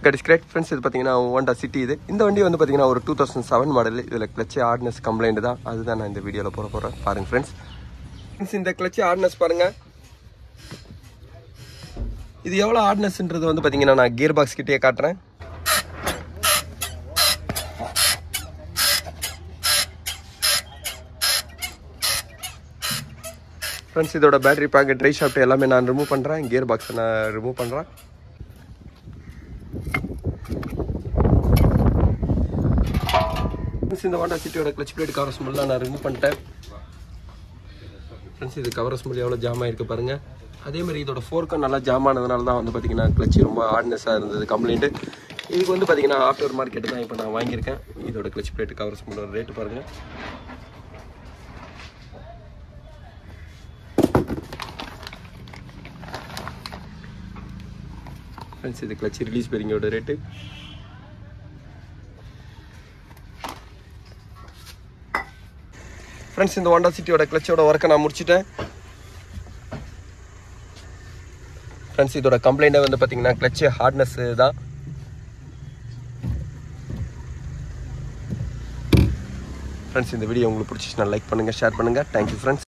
That is correct friends. இது பாத்தீங்கன்னா Honda City இது. இந்த வண்டி வந்து பாத்தீங்கன்னா ஒரு 2007 மாடல். இதுல கிளட்ச் ஹார்ட்னஸ் கம்ப்ளைண்ட் தான். அதுதான் நான் இந்த வீடியோல போறேன். பாருங்க friends. இந்த கிளட்ச் ஹார்ட்னஸ் பாருங்க. இது எவ்வளவு ஹார்ட்னஸ்ன்றது வந்து பாத்தீங்கன்னா நான் கியர் பாக்ஸ் கிட்டே காட்டுறேன். ஃப்ரெண்ட்ஸ் இதோட பேட்டரி பேக்கெட் ட்ரை ஷாஃப்ட் எல்லாமே நான் ரிமூவ் பண்றேன். கியர் பாக்ஸ் நான் ரிமூவ் பண்றேன். இந்த Honda Cityயோட கிளட்ச் பிளேட் கவர் ஸ்மெல்லாம் நான் ரிமூவ் பண்ணிட்டேன். ஃப்ரெண்ட்ஸ் இது கவர் ஸ்மெல் எவ்வளோ ஜாம் ஆயிருக்கு பாருங்க. அதே மாதிரி இதோட ஃபோர்க்கும் நல்லா ஜாம் ஆனதுனால தான் வந்து பார்த்தீங்கன்னா கிளட்ச் ரொம்ப ஹார்ட்னஸாக இருந்தது கம்ப்ளைண்ட். இதுக்கு வந்து பார்த்தீங்கன்னா ஆஃப்டர் மார்க்கெட் தான் இப்போ நான் வாங்கியிருக்கேன். இதோட கிளட்ச் பிளேட் கவர் ஸ்மெல்லோட ரேட்டு பாருங்க. ஃப்ரெண்ட்ஸ் இது கிளட்ச் ரிலீஸ் பெரிங்கோட ரேட்டு. ஃப்ரெண்ட்ஸ் இந்த Honda Cityயோட கிளட்சோட ஒர்க்கை நான் முடிச்சிட்டேன். ஃப்ரெண்ட்ஸ் இதோட கம்ப்ளைண்ட்டே வந்து பார்த்தீங்கன்னா கிளட்ச் ஹார்ட்னஸ் தான். ஃப்ரெண்ட்ஸ் இந்த வீடியோ உங்களுக்கு பிடிச்சிச்சுன்னா லைக் பண்ணுங்கள், ஷேர் பண்ணுங்கள். Thank you friends.